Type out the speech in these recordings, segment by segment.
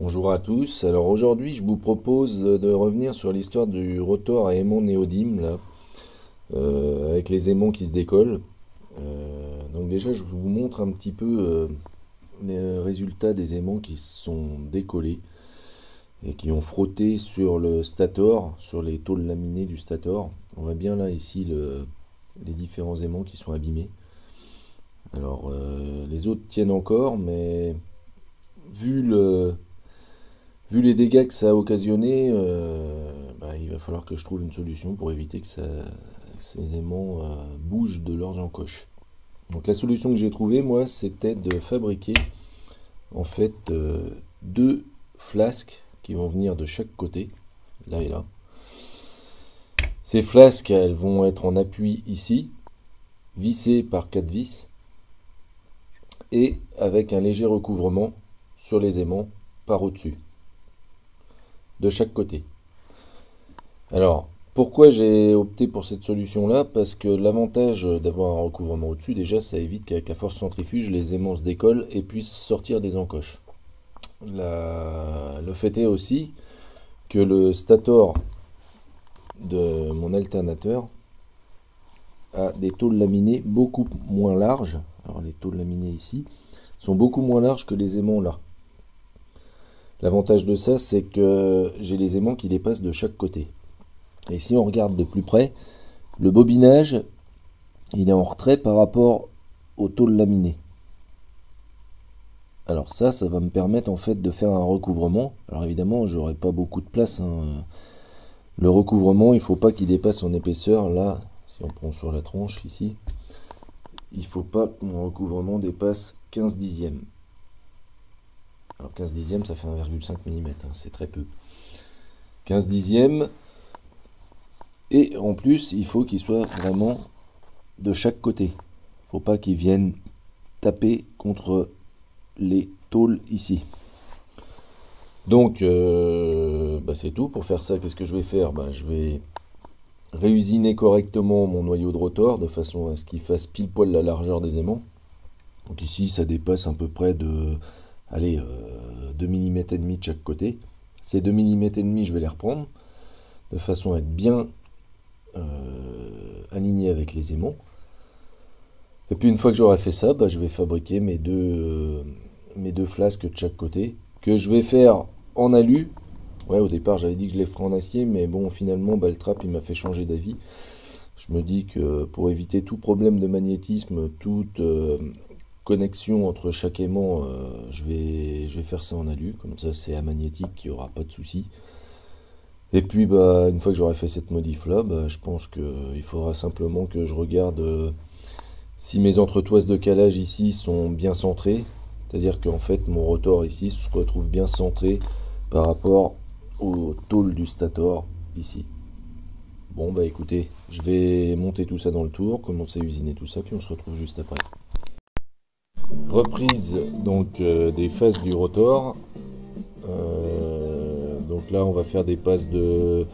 Bonjour à tous. Alors aujourd'hui, je vous propose de revenir sur l'histoire du rotor à aimant néodyme là, avec les aimants qui se décollent. Donc déjà, je vous montre un petit peu les résultats des aimants qui se sont décollés et qui ont frotté sur le stator, sur les tôles laminées du stator. On voit bien là ici les différents aimants qui sont abîmés. Alors les autres tiennent encore, mais vu les dégâts que ça a occasionné, il va falloir que je trouve une solution pour éviter que ces aimants bougent de leurs encoches. Donc la solution que j'ai trouvée, moi, c'était de fabriquer en fait deux flasques qui vont venir de chaque côté, là et là. Ces flasques, elles vont être en appui ici, vissées par 4 vis, et avec un léger recouvrement sur les aimants par au-dessus, de chaque côté. Alors, pourquoi j'ai opté pour cette solution-là? Parce que l'avantage d'avoir un recouvrement au-dessus, déjà, ça évite qu'avec la force centrifuge, les aimants se décollent et puissent sortir des encoches. Le fait est aussi que le stator de mon alternateur a des tôles laminées beaucoup moins larges. Alors les tôles laminées ici sont beaucoup moins larges que les aimants là. L'avantage de ça, c'est que j'ai les aimants qui dépassent de chaque côté. Et si on regarde de plus près, le bobinage, il est en retrait par rapport aux tôles laminées. Alors ça va me permettre en fait de faire un recouvrement. Alors évidemment, j'aurai pas beaucoup de place, hein. Le recouvrement, il ne faut pas qu'il dépasse en épaisseur. Là, si on prend sur la tranche ici, il ne faut pas que mon recouvrement dépasse 15 dixièmes. Alors 15 dixièmes, ça fait 1,5 mm, hein, c'est très peu. 15 dixièmes. Et en plus, il faut qu'il soit vraiment de chaque côté. Il ne faut pas qu'il vienne taper contre les tôles ici. Donc, c'est tout. Pour faire ça, qu'est-ce que je vais faire? Je vais réusiner correctement mon noyau de rotor de façon à ce qu'il fasse pile poil la largeur des aimants. Donc ici, ça dépasse à peu près de 2 mm et demi de chaque côté. Ces 2 mm et demi, je vais les reprendre de façon à être bien aligné avec les aimants. Et puis une fois que j'aurai fait ça, je vais fabriquer mes deux flasques de chaque côté, que je vais faire en alu. Ouais, au départ j'avais dit que je les ferais en acier, mais bon, finalement le trap il m'a fait changer d'avis. Je me dis que pour éviter tout problème de magnétisme, toute connexion entre chaque aimant, je vais faire ça en alu, comme ça c'est amagnétique, il n'y aura pas de souci. Et puis une fois que j'aurai fait cette modif là, je pense qu'il faudra simplement que je regarde si mes entretoises de calage ici sont bien centrées. C'est-à-dire qu'en fait mon rotor ici se retrouve bien centré par rapport aux tôles du stator ici. Bon écoutez, je vais monter tout ça dans le tour, commencer à usiner tout ça, puis on se retrouve juste après. Reprise donc des faces du rotor. Donc là on va faire des passes de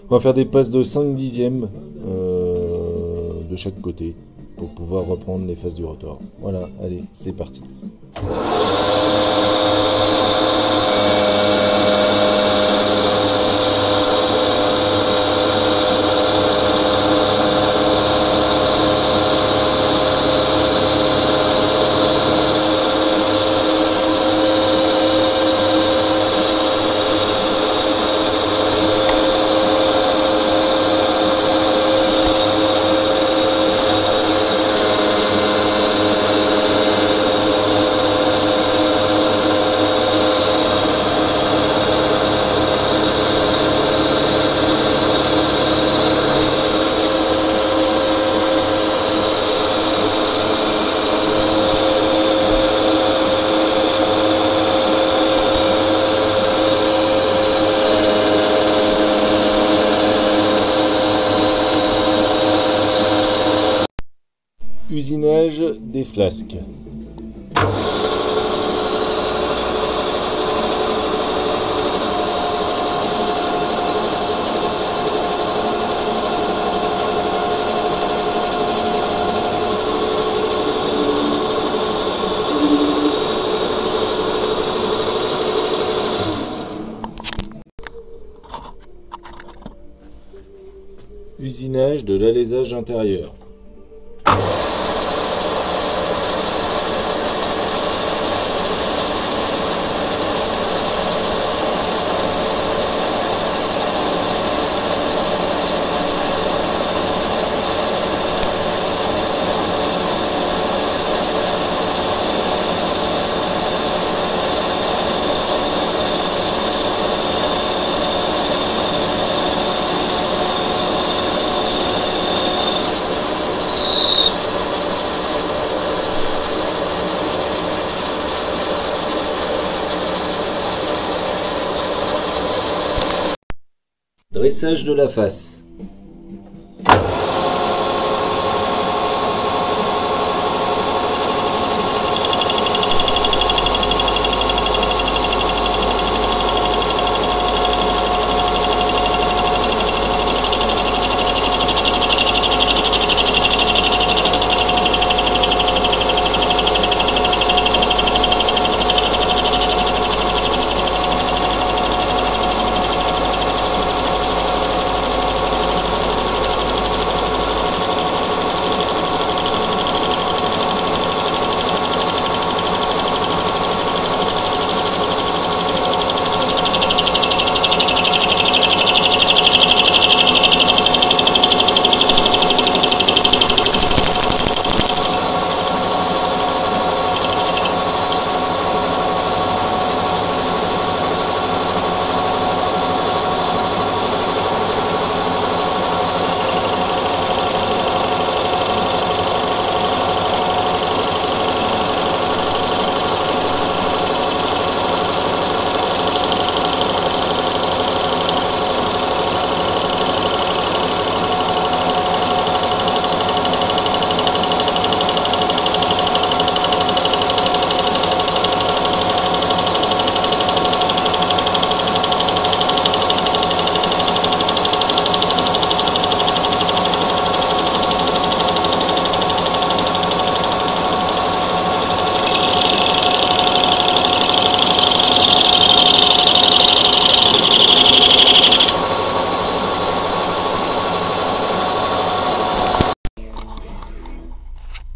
5 dixièmes de chaque côté pour pouvoir reprendre les faces du rotor. Voilà, allez, c'est parti. Usinage des flasques. usinage de l'alésage intérieur. Dressage de la face.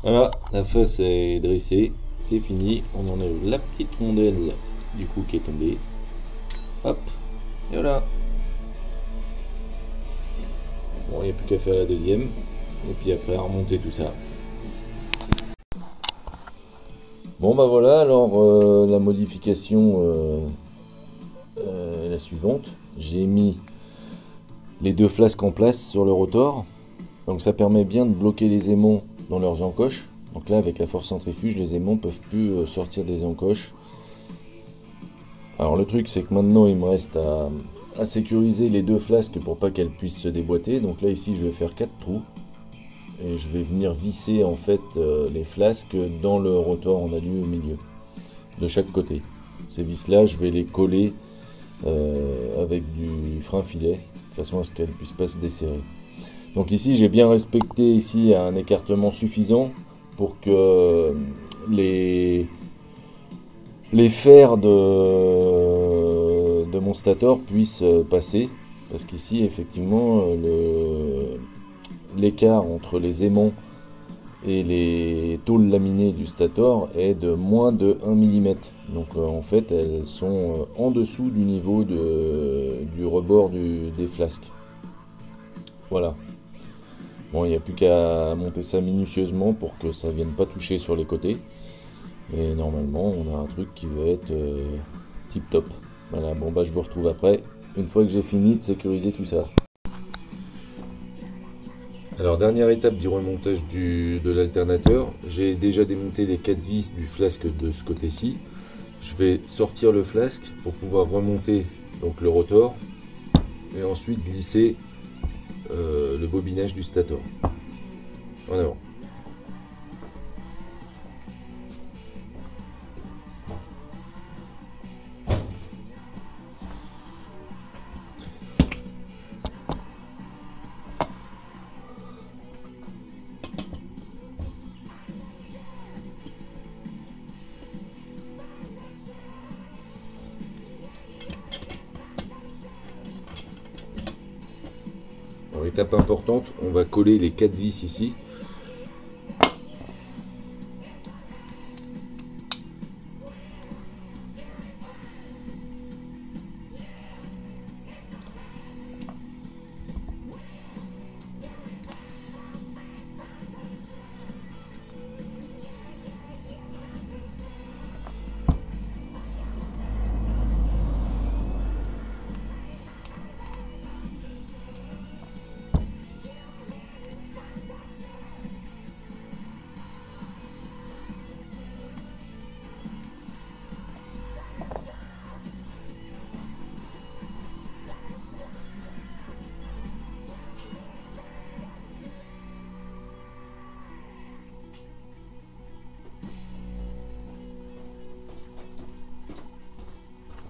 Voilà, la face est dressée, c'est fini. On enlève la petite rondelle du coup qui est tombée. Hop, et voilà. Bon, il n'y a plus qu'à faire la deuxième. Et puis après à remonter tout ça. Bon bah voilà, alors la modification est la suivante. J'ai mis les deux flasques en place sur le rotor. Donc ça permet bien de bloquer les aimants dans leurs encoches. Donc là avec la force centrifuge, les aimants peuvent plus sortir des encoches. Alors le truc c'est que maintenant il me reste à sécuriser les deux flasques pour pas qu'elles puissent se déboîter. Donc là ici je vais faire 4 trous et je vais venir visser en fait les flasques dans le rotor en alu au milieu de chaque côté. Ces vis là je vais les coller avec du frein filet de façon à ce qu'elles puissent pas se desserrer. Donc ici j'ai bien respecté ici un écartement suffisant pour que les fers de mon stator puissent passer, parce qu'ici effectivement l'écart entre les aimants et les tôles laminées du stator est de moins de 1 mm. Donc en fait elles sont en dessous du niveau du rebord des flasques. Voilà. Bon, il n'y a plus qu'à monter ça minutieusement pour que ça ne vienne pas toucher sur les côtés. Et normalement, on a un truc qui va être tip top. Voilà, bon bah je vous retrouve après, une fois que j'ai fini de sécuriser tout ça. Alors, dernière étape du remontage de l'alternateur. J'ai déjà démonté les 4 vis du flasque de ce côté-ci. Je vais sortir le flasque pour pouvoir remonter donc le rotor. Et ensuite glisser le bobinage du stator en avant. Alors, étape importante, on va coller les 4 vis ici.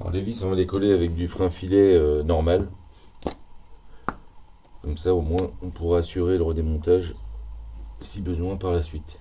Alors les vis, on va les coller avec du frein filet normal. Comme ça, au moins, on pourra assurer le redémontage si besoin par la suite.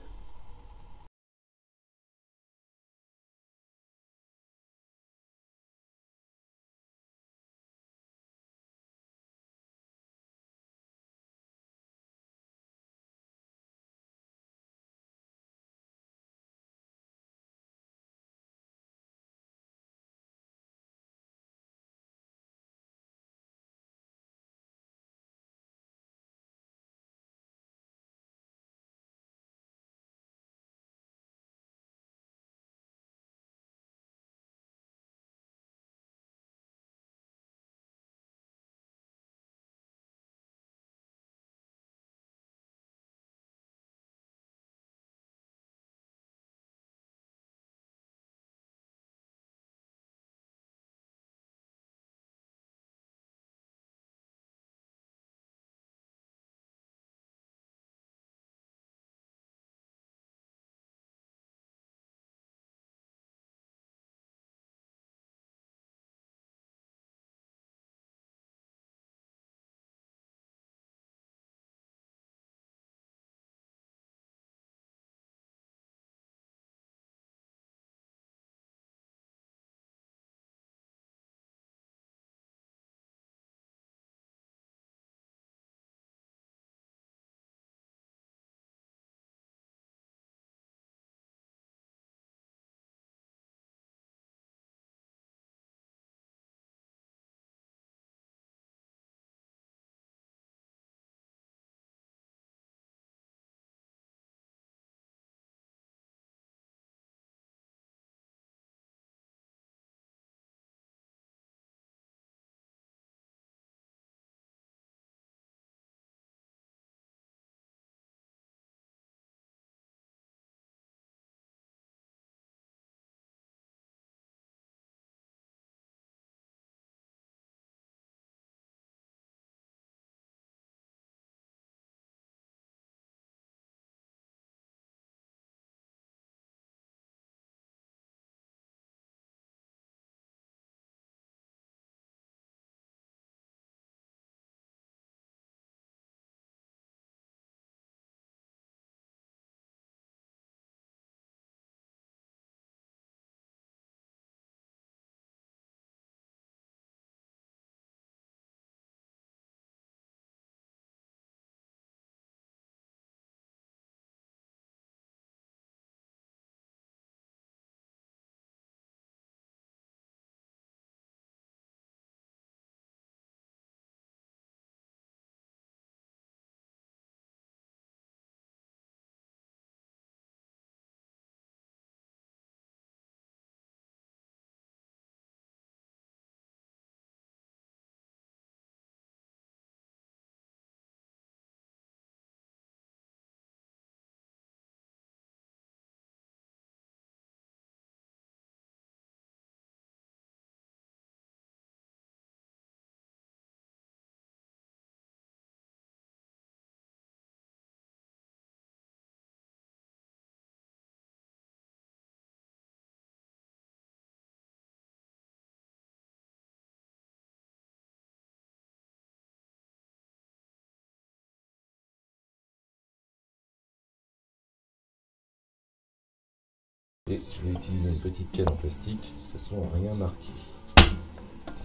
Et je vais utiliser une petite canne en plastique de façon à rien marquer.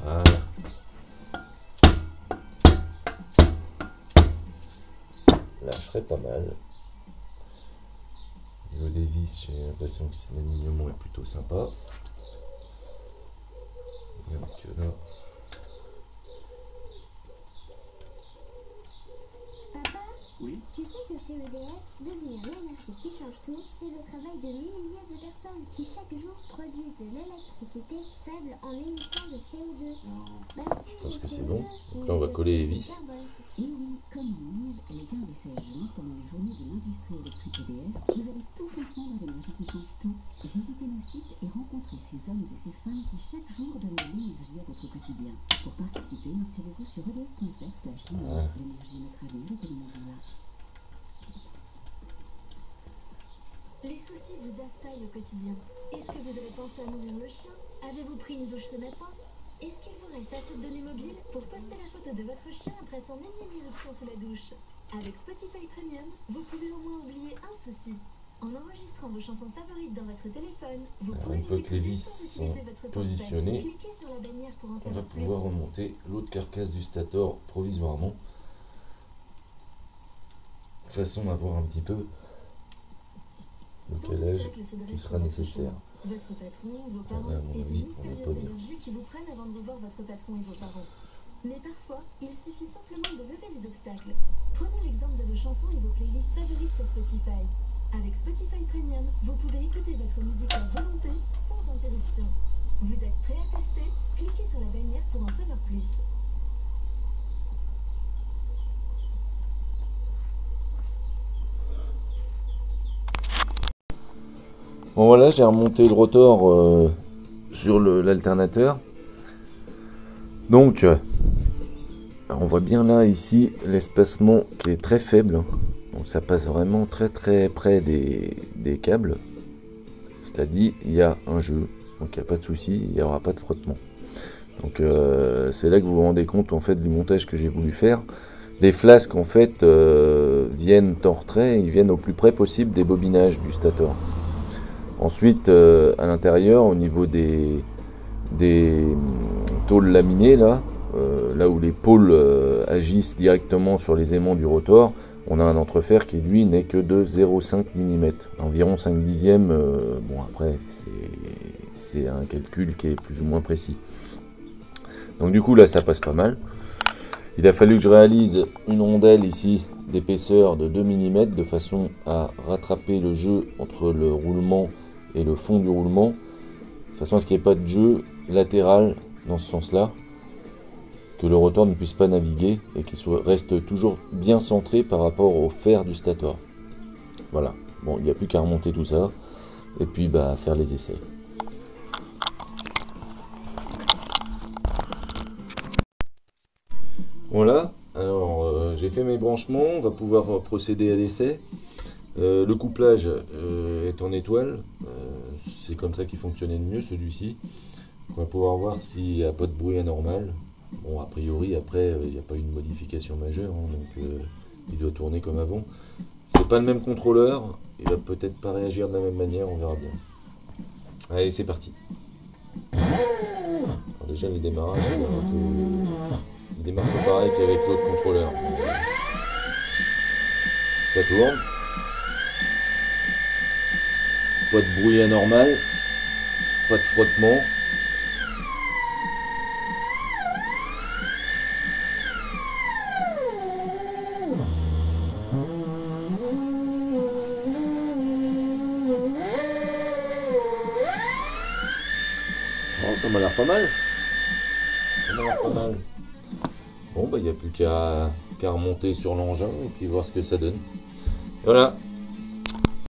Voilà. lâcherait pas mal. Au niveau des vis, j'ai l'impression que l'alignement est plutôt sympa. Donc là. Papa, Oui. tu sais que chez EDF, devenir l'énergie qui change tout, c'est le travail de milliers de personnes qui chaque jour produisent de l'électricité faible en émission de CO2. Bah si, Je pense que le c'est CO2, bon. Donc là, on va coller les vis. Et oui, comme Louise, les 15 et 16 juin, pendant les journées de l'industrie électrique EDF, vous allez tout comprendre à l'énergie qui change tout. Visitez le site et rencontrez ces hommes et ces femmes qui chaque jour donnent de l'énergie à votre quotidien. Pour participer, inscrivez-vous sur edf.fr/JE. L'énergie notre avenir, économisons-la. Les soucis vous assaillent au quotidien. Est-ce que vous avez pensé à nourrir le chien? Avez-vous pris une douche ce matin? Est-ce qu'il vous reste assez de données mobiles pour poster la photo de votre chien après son énième éruption sous la douche? Avec Spotify Premium, vous pouvez au moins oublier un souci. En enregistrant vos chansons favorites dans votre téléphone, vous pourrez Une fois les que les écouter vis sans sont utiliser votre portable. positionnées, Cliquez sur la bannière pour en on va savoir plus. pouvoir remonter l'autre carcasse du stator provisoirement, de façon à voir un petit peu le Tant calage d'obstacles se qui dressent sera sur votre nécessaire. chemin. Votre patron, vos parents Là, à mon et ces avis, on est mystérieuses pas bien. énergies qui vous prennent avant de revoir votre patron et vos parents. Mais parfois, il suffit simplement de lever les obstacles. Prenons l'exemple de vos chansons et vos playlists favorites sur Spotify. Avec Spotify Premium, vous pouvez écouter votre musique à volonté, sans interruption. Vous êtes prêt à tester? Cliquez sur la bannière pour en savoir plus. Bon voilà, j'ai remonté le rotor sur l'alternateur. Donc, on voit bien là, ici, l'espacement qui est très faible. Donc ça passe vraiment très très près des câbles. Cela dit, il y a un jeu, donc il n'y a pas de souci, il n'y aura pas de frottement. Donc c'est là que vous vous rendez compte en fait du montage que j'ai voulu faire. Les flasques en fait viennent en retrait, ils viennent au plus près possible des bobinages du stator. Ensuite, à l'intérieur, au niveau des tôles laminées, là où les pôles agissent directement sur les aimants du rotor, on a un entrefer qui, lui, n'est que de 0,5 mm, environ 5 dixièmes. Bon, après, c'est un calcul qui est plus ou moins précis. Donc, du coup, là, ça passe pas mal. Il a fallu que je réalise une rondelle ici d'épaisseur de 2 mm de façon à rattraper le jeu entre le roulement et le fond du roulement, de façon à ce qu'il n'y ait pas de jeu latéral dans ce sens-là, que le rotor ne puisse pas naviguer et qu'il reste toujours bien centré par rapport au fer du stator. Voilà, bon, il n'y a plus qu'à remonter tout ça et puis bah, faire les essais. Voilà, alors j'ai fait mes branchements, on va pouvoir procéder à l'essai. Le couplage est en étoile, c'est comme ça qu'il fonctionnait le mieux, celui-ci. On va pouvoir voir s'il n'y a pas de bruit anormal. Bon, a priori, après, il n'y a pas eu de modification majeure, hein, donc il doit tourner comme avant. C'est pas le même contrôleur, il va peut-être pas réagir de la même manière, on verra bien. Allez, c'est parti. Alors déjà, les démarrages, il démarre pas pareil qu'avec l'autre contrôleur. Ça tourne. Pas de bruit anormal, pas de frottement. Oh, ça m'a l'air pas mal. Ça m'a l'air pas mal. Bon, bah, il n'y a plus qu'à remonter sur l'engin et puis voir ce que ça donne. Voilà.